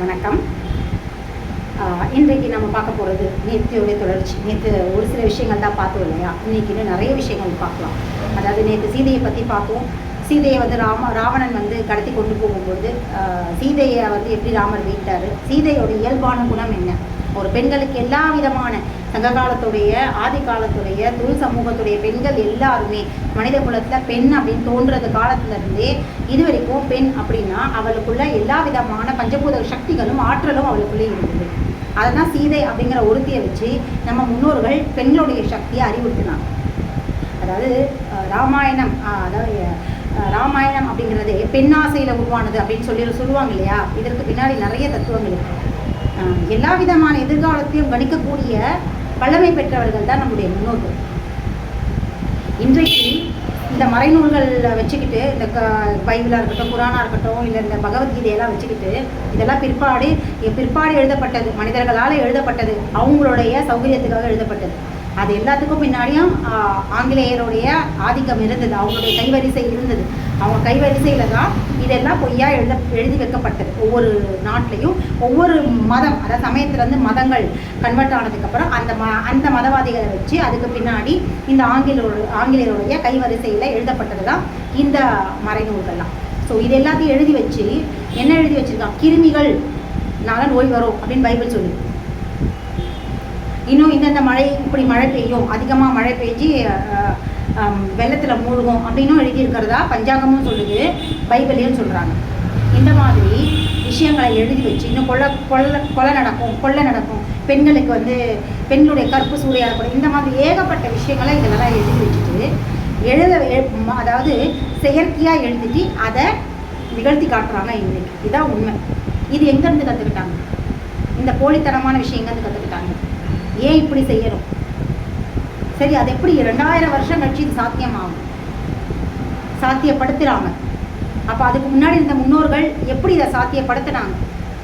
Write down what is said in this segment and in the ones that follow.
வணக்கம். இன்றைக்கு நம்ம பார்க்க போகிறது நேற்றையோடைய தொடர்ச்சி. நேற்று ஒரு சில விஷயங்கள் தான் பார்த்தோம் இல்லையா? இன்றைக்கி இன்னும் நிறைய விஷயங்கள் பார்க்கலாம். அதாவது நேற்று சீதையை பற்றி பார்த்தோம். சீதையை ராவணன் கடத்தி கொண்டு போகும்போது சீதையை எப்படி ராமர் மீட்டார், சீதையோட இயல்பான குணம் என்ன, ஒரு பெண்களுக்கு எல்லா விதமான சங்க காலத்துடைய ஆதி காலத்துடைய தொழில் சமூகத்துடைய பெண்கள் எல்லாருமே மனித குலத்தில் பெண் அப்படின்னு தோன்றது காலத்துலேருந்தே இது வரைக்கும் பெண் அப்படின்னா அவளுக்குள்ள எல்லா விதமான பஞ்சபூத சக்திகளும் ஆற்றலும் அவளுக்குள்ளே இருந்தது. அதை தான் சீதை அப்படிங்கிற ஒருத்தியை வச்சு நம்ம முன்னோர்கள் பெண்களுடைய சக்தியை அறிவுறுத்தினாங்க. அதாவது ராமாயணம் அப்படிங்கிறது பெண்ணாசையில் உருவானது அப்படின்னு சொல்லுவாங்க இல்லையா? இதற்கு பின்னாடி நிறைய தத்துவங்கள் இருக்கு. எல்லா விதமான எதிர்காலத்தையும் கணிக்கக்கூடிய வல்லமை பெற்றவர்கள் தான் நம்முடைய முன்னோர்கள். இன்றைக்கு இந்த மறைநூல்கள் வச்சுக்கிட்டு, இந்த பைபிளாக இருக்கட்டும், குரானாக இருக்கட்டும், இல்லை இந்த பகவத்கீதையெல்லாம் வச்சுக்கிட்டு, இதெல்லாம் பிற்பாடு எழுதப்பட்டது, மனிதர்களால் எழுதப்பட்டது, அவங்களுடைய சௌகரியத்துக்காக எழுதப்பட்டது. அது எல்லாத்துக்கும் பின்னாடியும் ஆங்கிலேயருடைய ஆதிக்கம் இருந்தது, அவங்களுடைய கைவரிசை இருந்தது. அவங்க கைவரிசையில் தான் இதெல்லாம் பொய்யா எழுதி வைக்கப்பட்டது. ஒவ்வொரு நாட்டிலையும் ஒவ்வொரு மதம், அதாவது சமயத்துலேருந்து மதங்கள் கன்வெர்ட் ஆனதுக்கப்புறம் அந்த மதவாதிகளை வச்சு அதுக்கு பின்னாடி இந்த ஆங்கிலேயருடைய கைவரிசையில் எழுதப்பட்டது தான் இந்த மறைநூல்கள்லாம். ஸோ இது எல்லாத்தையும் எழுதி வச்சு என்ன எழுதி வச்சுருக்காங்க? கிருமிகள்னால நோய் வரும் அப்படின்னு பைபிள் சொல்லி, இன்னும் இந்தந்த இப்படி மழை பெய்யும், அதிகமாக மழை பெய்ஞ்சு வெள்ளத்தில் மூழ்கும் அப்படின்னும் எழுதியிருக்கிறதா பஞ்சாங்கமும் சொல்லுது, பைபிளையும் சொல்கிறாங்க. இந்த மாதிரி விஷயங்களை எழுதி வச்சு இன்னும் கொலை நடக்கும், பெண்களுக்கு பெண்களுடைய கற்பு சூறையாடப்படும், இந்த மாதிரி ஏகப்பட்ட விஷயங்களை இதெல்லாம் எழுதி வச்சுட்டு அதாவது செயற்கையாக எழுதிட்டு அதை நிகழ்த்தி காட்டுறாங்க. இன்னைக்கு இதுதான் உண்மை. இது எங்கேருந்து கற்றுக்கிட்டாங்க? இந்த போலித்தனமான விஷயம் எங்கேருந்து கற்றுக்கிட்டாங்க? ஏன் இப்படி செய்யணும்? சரி, அது எப்படி 2000 வருஷம் கழிச்சு இது சாத்தியப்படுத்துகிறாங்க? அப்போ அதுக்கு முன்னாடி இருந்த முன்னோர்கள் எப்படி இதை சாத்தியப்படுத்தினாங்க?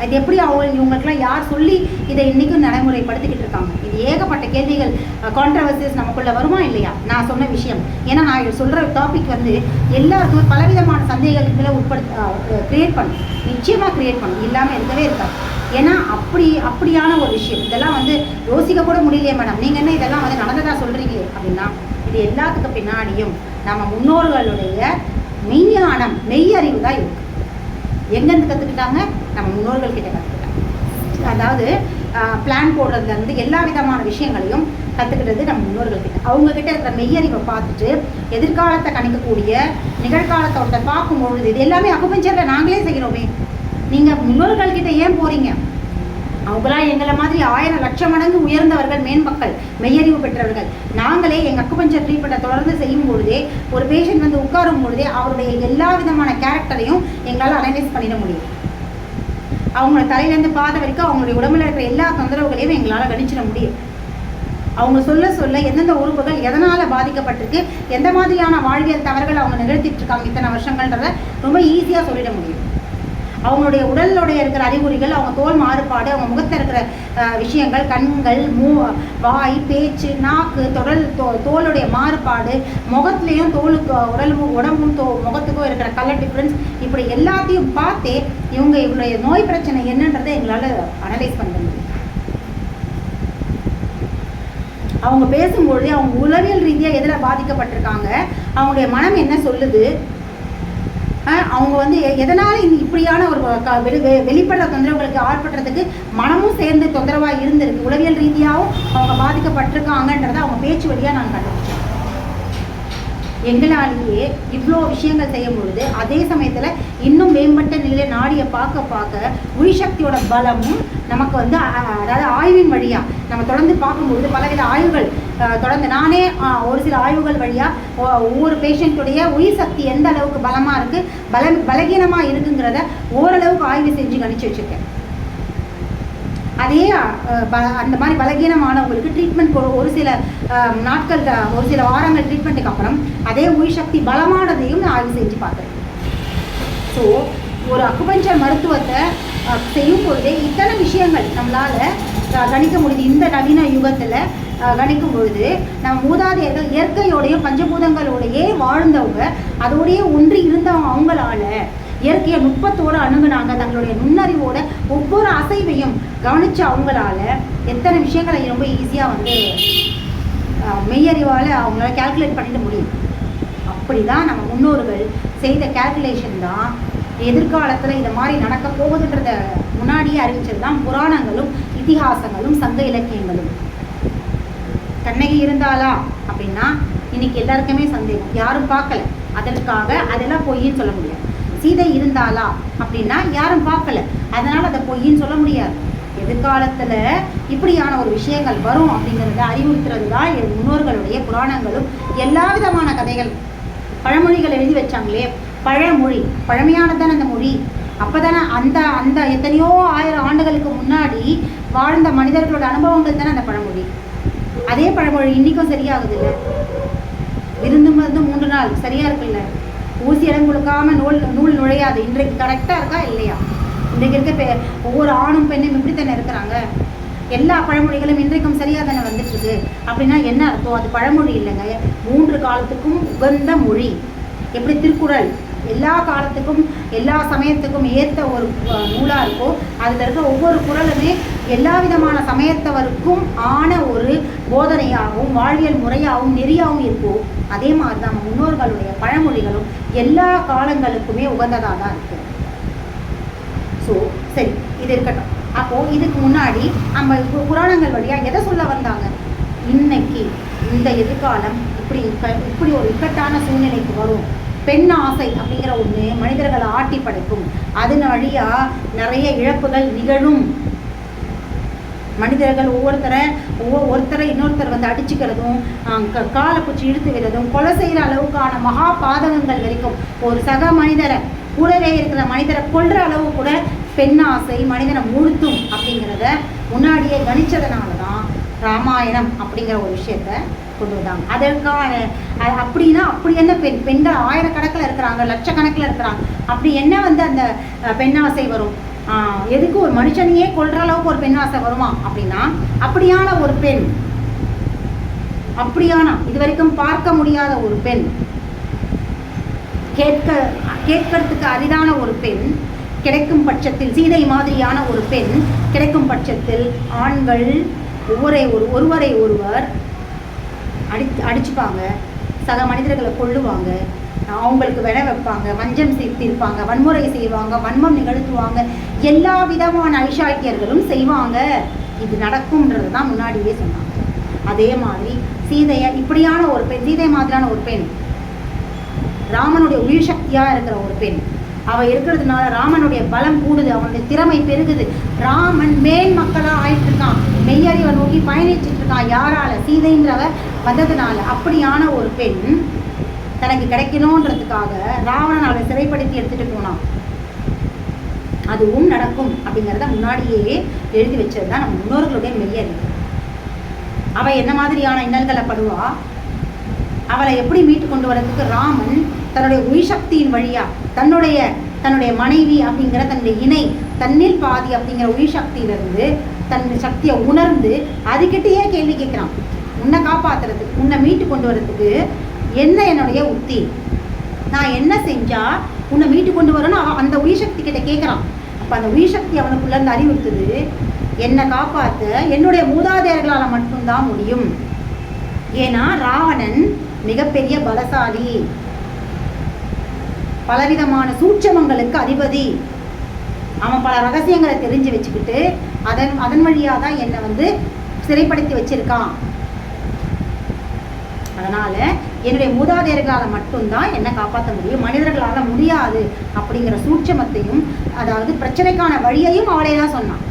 அது எப்படி இவங்களுக்கெல்லாம் யார் சொல்லி இதை இன்றைக்கும் நடைமுறைப்படுத்திக்கிட்டு இருக்காங்க? இது ஏகப்பட்ட கேள்விகள், கான்ட்ரவர்சிஸ் நமக்குள்ளே வருமா இல்லையா? நான் சொன்ன விஷயம், ஏன்னா நான் சொல்கிற டாபிக் எல்லாருக்குமே பலவிதமான சந்தேகத்தில் கிரியேட் பண்ணும், நிச்சயமாக கிரியேட் பண்ணும், இல்லாமல் இருக்கவே இருக்காது. ஏன்னா அப்படியான ஒரு விஷயம். இதெல்லாம் யோசிக்க கூட முடியலையே மேடம், நீங்கள் என்ன இதெல்லாம் நடந்ததாக சொல்கிறீங்களே அப்படின்னா, இது எல்லாத்துக்கும் பின்னாடியும் நம்ம முன்னோர்களுடைய மெய்யறிவு தான் இருக்குது. எங்கேருந்து கற்றுக்கிட்டாங்க? நம்ம முன்னோர்கள்கிட்ட கற்றுக்கிட்டாங்க. அதாவது பிளான் போடுறதுலேருந்து எல்லா விதமான விஷயங்களையும் கற்றுக்கிட்டது நம்ம முன்னோர்கள்கிட்ட. அவங்கக்கிட்ட இருக்கிற மெய்யறிவை பார்த்துட்டு எதிர்காலத்தை கணிக்கக்கூடிய நிகழ்காலத்தை பார்க்கும்பொழுது இது எல்லாமே அக்குபஞ்சரில் நாங்களே செய்கிறோமே. நீங்கள் முன்னோர்கள்கிட்ட ஏன் போகிறீங்க? அவங்களாம் எங்களை மாதிரி 1000 லட்சம் மடங்கு உயர்ந்தவர்கள், மேன்மக்கள், மெய்யறிவு பெற்றவர்கள். நாங்களே எங்கள் அக்குபஞ்சர் ட்ரீட்மெண்ட்டை தொடர்ந்து செய்யும் பொழுதே, ஒரு பேஷண்ட் உட்காரும் பொழுதே அவருடைய எல்லா விதமான கேரக்டரையும் எங்களால் அனலைஸ் பண்ணிட முடியும். அவங்களோட தலையிலேருந்து பாதை வரைக்கும் அவங்களுடைய உடம்புல இருக்கிற எல்லா தொந்தரவுகளையும் எங்களால் கணிச்சிட முடியும். அவங்க சொல்ல எந்தெந்த உறுப்புகள் எதனால் பாதிக்கப்பட்டிருக்கு, எந்த மாதிரியான வாழ்வியல் தவறுகள் அவங்க நிகழ்த்திட்டு இருக்காங்க இத்தனை வருஷங்கள்ன்றதை ரொம்ப ஈஸியாக சொல்லிட முடியும். அவங்களுடைய உடலுடைய இருக்கிற அறிகுறிகள், அவங்க தோல் மாறுபாடு, அவங்க முகத்தில் இருக்கிற விஷயங்கள், கண்கள், வாய், பேச்சு, நாக்கு, தோலுடைய மாறுபாடு, முகத்துலேயும் உடம்பும் முகத்துக்கும் இருக்கிற கலர் டிஃப்ரென்ஸ், இப்படி எல்லாத்தையும் பார்த்தே இவங்களுடைய நோய் பிரச்சனை என்னன்றதை எங்களால் அனலைஸ் பண்ண முடியும். அவங்க பேசும்பொழுதே அவங்க உளவியல் ரீதியாக எதில் பாதிக்கப்பட்டிருக்காங்க, அவங்களுடைய மனம் என்ன சொல்லுது, அவங்க எதனால் இப்படியான ஒரு வெளிப்படுற தொந்தரவுகளுக்கு ஆட்படுறதுக்கு மனமும் சேர்ந்து தொந்தரவாக இருந்திருக்கு, உளவியல் ரீதியாகவும் அவங்க பாதிக்கப்பட்டிருக்காங்கன்றதை அவங்க பேச்சு வழியாக நான் கண்டுபிடிச்சேன். எங்களாலேயே இவ்வளோ விஷயங்கள் செய்யும் பொழுது அதே சமயத்தில் இன்னும் மேம்பட்ட நிலையில் நாடியை பார்க்க உயிர்சக்தியோட பலமும் நமக்கு அதாவது ஆய்வின் வழியாக நம்ம தொடர்ந்து பார்க்கும்பொழுது பலவித ஆய்வுகள் தொடர்ந்து நானே ஒரு சில ஆய்வுகள் வழியாக ஒவ்வொரு பேஷண்ட்டுடைய உயிர் சக்தி எந்த அளவுக்கு பலமாக இருக்குது, பலகீனமாக இருக்குங்கிறத ஓரளவுக்கு ஆய்வு செஞ்சு கணிச்சு வச்சுருக்கேன். அதே அந்த மாதிரி பலகீனமானவங்களுக்கு ட்ரீட்மெண்ட் ஒரு சில நாட்கள், ஒரு சில வாரங்கள் ட்ரீட்மெண்ட்டுக்கு அப்புறம் அதே உயிர் சக்தி பலமானதையும் நான் ஆய்வு செஞ்சு பார்த்தேன். ஸோ ஒரு அக்குபஞ்சர் மருத்துவத்தை செய்யும் பொழுதே இத்தனை விஷயங்கள் நம்மளால் கணிக்க முடியுது. இந்த நவீன யுகத்தில் கணிக்கும் பொழுது நம்ம மூதாதையர்கள் இயற்கையோடையும் பஞ்சபூதங்களோடையே வாழ்ந்தவங்க, அதோடையே ஒன்றி இருந்தவங்க, அவங்களால இயற்கையை நுட்பத்தோடு அணுகுனாங்க. தங்களுடைய நுண்ணறிவோட ஒவ்வொரு அசைவையும் கவனித்து அவங்களால எத்தனை விஷயங்களை ரொம்ப ஈஸியாக வந்து மெய்யறிவால் அவங்களால கேல்குலேட் பண்ணிட முடியும். அப்படி தான் நம்ம முன்னோர்கள் செய்த கேல்குலேஷன் தான் எதிர்காலத்தில் இதை மாதிரி நடக்க போகுதுன்றத முன்னாடியே அறிவிச்சது தான் புராணங்களும் இதிகாசங்களும் சங்க இலக்கியங்களும். கண்ணகி இருந்தாளா அப்படின்னா இன்னைக்கு எல்லாருக்குமே சந்தேகம், யாரும் பார்க்கல, அதற்காக அதெல்லாம் பொய்ன்னு சொல்ல முடியாது. சீதை இருந்தாளா அப்படின்னா யாரும் பார்க்கல, அதனால் அதை பொய்ன்னு சொல்ல முடியாது. எதிர்காலத்தில் இப்படியான ஒரு விஷயங்கள் வரும் அப்படிங்கிறத அறிவுறுத்துறது தான் முன்னோர்களுடைய புராணங்களும் எல்லா விதமான கதைகள். பழமொழிகள் எழுதி வச்சாங்களே, பழமொழி பழமையானதான அந்த மொழி. அப்போ தானே அந்த அந்த எத்தனையோ 1000 ஆண்டுகளுக்கு முன்னாடி வாழ்ந்த மனிதர்களோட அனுபவங்கள் தானே அந்த பழமொழி. அதே பழமொழி இன்றைக்கும் சரியாகுது இல்லை? விருந்து மருந்து 3 நாள் சரியாக இருக்குல்ல? ஊசி இடம் கொடுக்காம நூல் நுழையாது. இன்றைக்கு கரெக்டாக இருக்கா இல்லையா? இன்றைக்கு இருக்க ஒவ்வொரு ஆணும் பெண்ணும் இப்படி தானே இருக்கிறாங்க. எல்லா பழமொழிகளும் இன்றைக்கும் சரியாக தானே வந்துட்டுருக்கு. அப்படின்னா என்ன அர்த்தம்? அது பழமொழி இல்லைங்க, 3 காலத்துக்கும் உகந்த மொழி. எப்படி திருக்குறள் எல்லா காலத்துக்கும் எல்லா சமயத்துக்கும் ஏற்ற ஒரு நூலாக இருக்கோ, அதில் இருக்க ஒவ்வொரு குறளுமே எல்லா விதமான சமயத்தவருக்கும் ஆன ஒரு போதனையாகவும் வாழ்வியல் முறையாகவும் நெறியாகவும் இருக்கும். அதே மாதிரி தான் முன்னோர்களுடைய பழமொழிகளும் எல்லா காலங்களுக்குமே உகந்ததாக தான் இருக்குது. ஸோ சரி, இது இருக்கட்டும். அப்போது இதுக்கு முன்னாடி நம்ம புராணங்கள் வழியாக எதை சொல்ல வந்தாங்க? இன்னைக்கு இந்த எதிர்காலம் இப்படி ஒரு இக்கட்டான சூழ்நிலைக்கு வரும். பெண் ஆசை அப்படிங்கிற ஒன்று மனிதர்களை ஆட்டி படைக்கும். அதன் வழியாக நிறைய இழப்புகள் நிகழும். மனிதர்கள் ஒருத்தரை இன்னொருத்தர் வந்து அடிச்சுக்கிறதும், காலை பூச்சி இழுத்து விடுறதும், கொலை செய்கிற அளவுக்கான மகா பாதகங்கள் வரைக்கும் ஒரு சக மனிதரை, கூடவே இருக்கிற மனிதரை கொல்ற அளவு கூட பெண் ஆசை மனிதனை முழுத்தும் அப்படிங்கிறத முன்னாடியே கணிச்சதுனால தான் ராமாயணம் அப்படிங்கிற ஒரு விஷயத்த கொண்டு வந்தாங்க. அதற்கான அப்படின்னா அப்படி என்ன பெண்கள் ஆயிரக்கணக்கில் இருக்கிறாங்க, லட்சக்கணக்கில் இருக்கிறாங்க. அப்படி என்ன வந்து அந்த பெண் ஆசை வரும்? எதுக்கு ஒரு மனுஷனையே கொல்ற அளவுக்கு ஒரு பெண் ஆசை வருமா அப்படின்னா, அப்படியான ஒரு பெண், அப்படியான இதுவரைக்கும் பார்க்க முடியாத ஒரு பெண், கேட்கறதுக்கு அரிதான ஒரு பெண் கிடைக்கும் பட்சத்தில், சீதை மாதிரியான ஒரு பெண் கிடைக்கும் பட்சத்தில் ஆண்கள் ஒருவரை ஒருவர் அடிச்சுப்பாங்க, சக மனிதர்களை கொள்ளுவாங்க, அவங்களுக்கு விட வைப்பாங்க, வஞ்சம் தீர்ப்பாங்க, வன்முறை செய்வாங்க, வன்மம் நிகழ்த்துவாங்க, எல்லா விதமான ஐஷாக்கியர்களும் செய்வாங்க. இது நடக்கும்ன்றது தான் முன்னாடியே சொன்னாங்க. அதே மாதிரி சீதையை இப்படியான ஒரு பெண், சீதை மாதிரியான ஒரு பெண், ராமனுடைய உயிர் சக்தியாக இருக்கிற ஒரு பெண், அவள் இருக்கிறதுனால ராமனுடைய பலம் கூடுது, அவனுடைய திறமை பெருகுது. ராமன் மேல் மக்களாக ஆயிட்டு இருக்கான், மெய்யறிவை நோக்கி பயணிச்சுட்டு இருக்கான். யாரால? சீதைன்றவ வந்ததுனால. அப்படியான ஒரு பெண் தனக்கு கிடைக்கணுன்றதுக்காக ராவணன் அவளை சிறைப்படுத்தி எடுத்துட்டு போனான். அதுவும் நடக்கும் அப்படிங்கிறத முன்னாடியே எழுதி வச்சது தான் நம்ம முன்னோர்களுடைய மெய்யறிவு. அவள் என்ன மாதிரியான இன்னல்களை படுவா, அவளை எப்படி மீட்டு கொண்டு வரதுக்கு ராமன் தன்னுடைய உயிர் சக்தியின் வழியா தன்னுடைய மனைவி அப்படிங்கிற தன்னுடைய இணை, தன்னில் பாதி அப்படிங்கிற உயிர் சக்தியிலிருந்து தன்னுடைய சக்தியை உணர்ந்து அதுக்கிட்டேயே கேள்வி கேட்குறான். உன்னை காப்பாற்றுறதுக்கு, உன்னை மீட்டு கொண்டு வரதுக்கு என்ன என்னுடைய உத்தி, நான் என்ன செஞ்சா உன்னை மீட்டு கொண்டு வரணும், அந்த உயிர் சக்தி கிட்ட கேட்குறான். அப்போ அந்த உயிர் சக்தி அவனுக்குள்ள இருந்து அறிவுறுத்துது, என்னை காப்பாற்ற என்னுடைய மூதாதையர்களால் மட்டும்தான் முடியும். ஏன்னா ராவணன் மிகப்பெரிய பலசாலி, பலவிதமான சூட்சமங்களுக்கு அதிபதி. அவன் பல ரகசியங்களை தெரிஞ்சு வச்சுக்கிட்டு அதன் வழியாக தான் என்னை வந்து சிறைப்படுத்தி வச்சிருக்கான். அதனால் என்னுடைய மூதாதையர்களால் மட்டும்தான் என்னை காப்பாற்ற முடியும், மனிதர்களால் முடியாது அப்படிங்கிற சூட்சமத்தையும், அதாவது பிரச்சனைக்கான வழியையும் அவளே தான் சொன்னான்.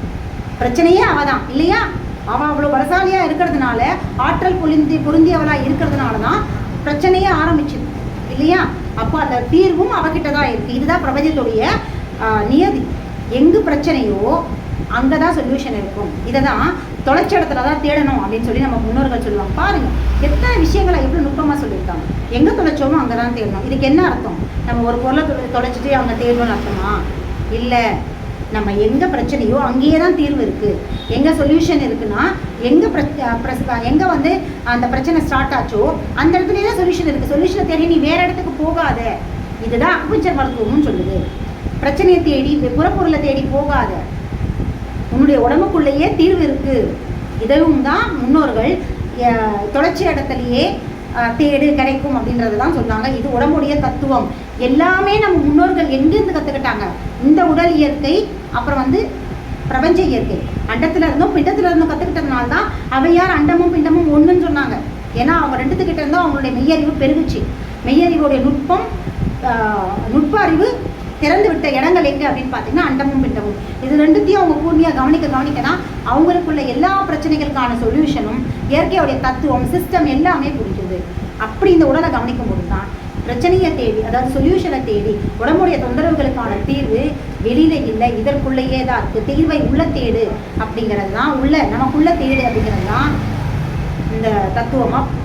பிரச்சனையே அவள் தான் இல்லையா? அவள் அவ்வளோ பலசாலியாக இருக்கிறதுனால, ஆற்றல் பொருந்தியவளாக இருக்கிறதுனால தான் பிரச்சனையே ஆரம்பிச்சுது இல்லையா? அப்போ அந்த தீர்வும் அவகிட்ட தான் இருக்குது. இதுதான் பிரபஞ்சத்துடைய நியதி. எங்கு பிரச்சனையோ அங்கே தான் சொல்யூஷன் இருக்கும். இதை தான் தொலைச்ச இடத்துல தான் தேடணும் அப்படின்னு சொல்லி நம்ம முன்னோர்கள் சொல்லுவாங்க. பாருங்கள் எத்தனை விஷயங்களை எவ்வளோ நுட்பமாக சொல்லியிருக்காங்க. எங்கே தொலைச்சோமோ அங்கே தான் தேடணும். இதுக்கு என்ன அர்த்தம்? நம்ம ஒரு பொருளை தொலைச்சிட்டு அங்கே தேடணும்னு அர்த்தமா? இல்லை, நம்ம எங்கே பிரச்சனையோ அங்கேயே தான் தீர்வு இருக்குது. எங்கே சொல்யூஷன் இருக்குன்னா, எங்கே வந்து அந்த பிரச்சனை ஸ்டார்ட் ஆச்சோ அந்த இடத்துலேயே தான் சொல்யூஷன் இருக்குது. சொல்யூஷனை தேடி நீ வேறு இடத்துக்கு போகாத. இதுதான் அக்குபஞ்சர் மருத்துவம்னு சொல்லுது. பிரச்சனையை தேடி புறப்பொருளை தேடி போகாத, உன்னுடைய உடம்புக்குள்ளேயே தீர்வு இருக்கு. இதுவும் தான் முன்னோர்கள் தொடர்ச்சி இடத்துலையே தேடு கிடைக்கும் அப்படின்றது தான் சொன்னாங்க. இது உடம்புடைய தத்துவம். எல்லாமே நம்ம முன்னோர்கள் எங்கிருந்து கற்றுக்கிட்டாங்க? இந்த உடல் இயற்கை, அப்புறம் பிரபஞ்ச இயற்கை, அண்டத்துல இருந்தும் பிண்டத்துல இருந்தும் கற்றுக்கிட்டதுனால தான் அவையார் அண்டமும் பிண்டமும் ஒன்றுன்னு சொன்னாங்க. ஏன்னா அவங்க ரெண்டுத்துக்கிட்ட இருந்தும் அவங்களுடைய மெய்யறிவு பெருகுச்சு. மெய்யறிவுடைய நுட்ப அறிவு திறந்து விட்ட இடங்கள் எங்கே அப்படின்னு பார்த்தீங்கன்னா அண்டமும் பிண்டமும். இது ரெண்டுத்தையும் அவங்க கூர்மையாக கவனிக்க அவங்களுக்குள்ள எல்லா பிரச்சனைகளுக்கான சொல்யூஷனும் இயற்கையோடைய தத்துவம் சிஸ்டம் எல்லாமே புரிஞ்சுது. அப்படி இந்த உடலை கவனிக்கும் போது தான் பிரச்சனையை தேடி, அதாவது சொல்யூஷனை தேடி உடம்புடைய தொந்தரவுகளுக்கான தீர்வு வெளியில இல்லை, இதற்குள்ளேயே தான் இருக்குது. தீர்வை உள்ள தேடு அப்படிங்கிறது தான், நமக்குள்ள தேடு அப்படிங்கிறது தான் இந்த தத்துவமாக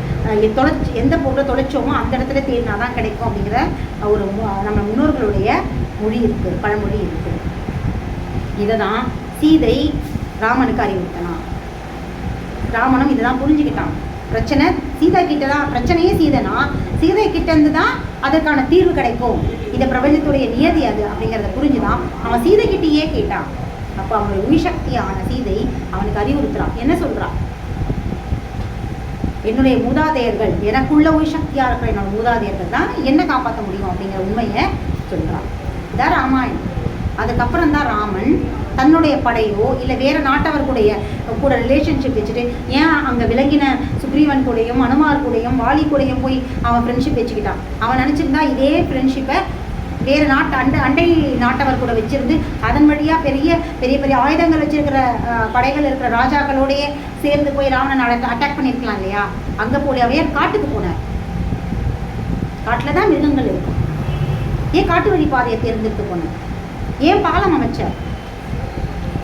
எந்த பொருளை தொலைச்சோமோ அந்த இடத்துல தேடினா தான் கிடைக்கும் அப்படிங்கிற ஒரு நம்ம முன்னோர்களுடைய மொழி இருக்குது, பழமொழி இருக்குது. இதை தான் சீதை ராமனுக்கு அறிவுறுத்தினான். ராமனும் இதை தான் புரிஞ்சுக்கிட்டான். பிரச்சனை சீதை கிட்ட தான், பிரச்சனையே சீதை கிட்ட இருந்து தான் அதற்கான தீர்வு கிடைக்கும், இந்த பிரபஞ்சத்துடைய நியதி அது அப்படிங்கிறத புரிஞ்சுதான் அவன் சீதை கிட்டேயே கேட்டான். அப்போ அவனுடைய உயிர்சக்தியான சீதை அவனுக்கு அறிவுறுத்துறான். என்ன சொல்றான்? என்னுடைய மூதாதையர்கள், எனக்குள்ள உயிர்சக்தியாக இருக்கிற என்னோட மூதாதையர்கள் தான் என்ன காப்பாற்ற முடியும் அப்படிங்கிற உண்மையை சொல்கிறான். இதான் ராமாயணம். அதுக்கப்புறம் தான் ராமன் தன்னுடைய படையோ இல்லை வேறு நாட்டவர் கூட ரிலேஷன்ஷிப் வச்சுட்டு, ஏன் அங்கே விலங்கின சுக்ரீவன் கூடையும் அனுமார் கூடையும் வாலி கூடையும் போய் அவன் ஃப்ரெண்ட்ஷிப் வச்சுக்கிட்டான். அவன் நினச்சிருந்தா இதே ஃப்ரெண்ட்ஷிப்பை வேறு அண்டை நாட்டவர் கூட வச்சிருந்து அதன் வழியாக பெரிய பெரிய ஆயுதங்கள் வச்சிருக்கிற படைகள் இருக்கிற ராஜாக்களோடையே சேர்ந்து போய் ராவணன் அட்டாக் பண்ணியிருக்கலாம் இல்லையா? அங்கே போலியாவே காட்டுக்கு போனார். காட்டில் தான் மிருகங்கள் இருக்கும். ஏன் காட்டு வழி பாதையை தேர்ந்தெடுத்து போனார்? ஏன் பாலம் அமைச்சார்?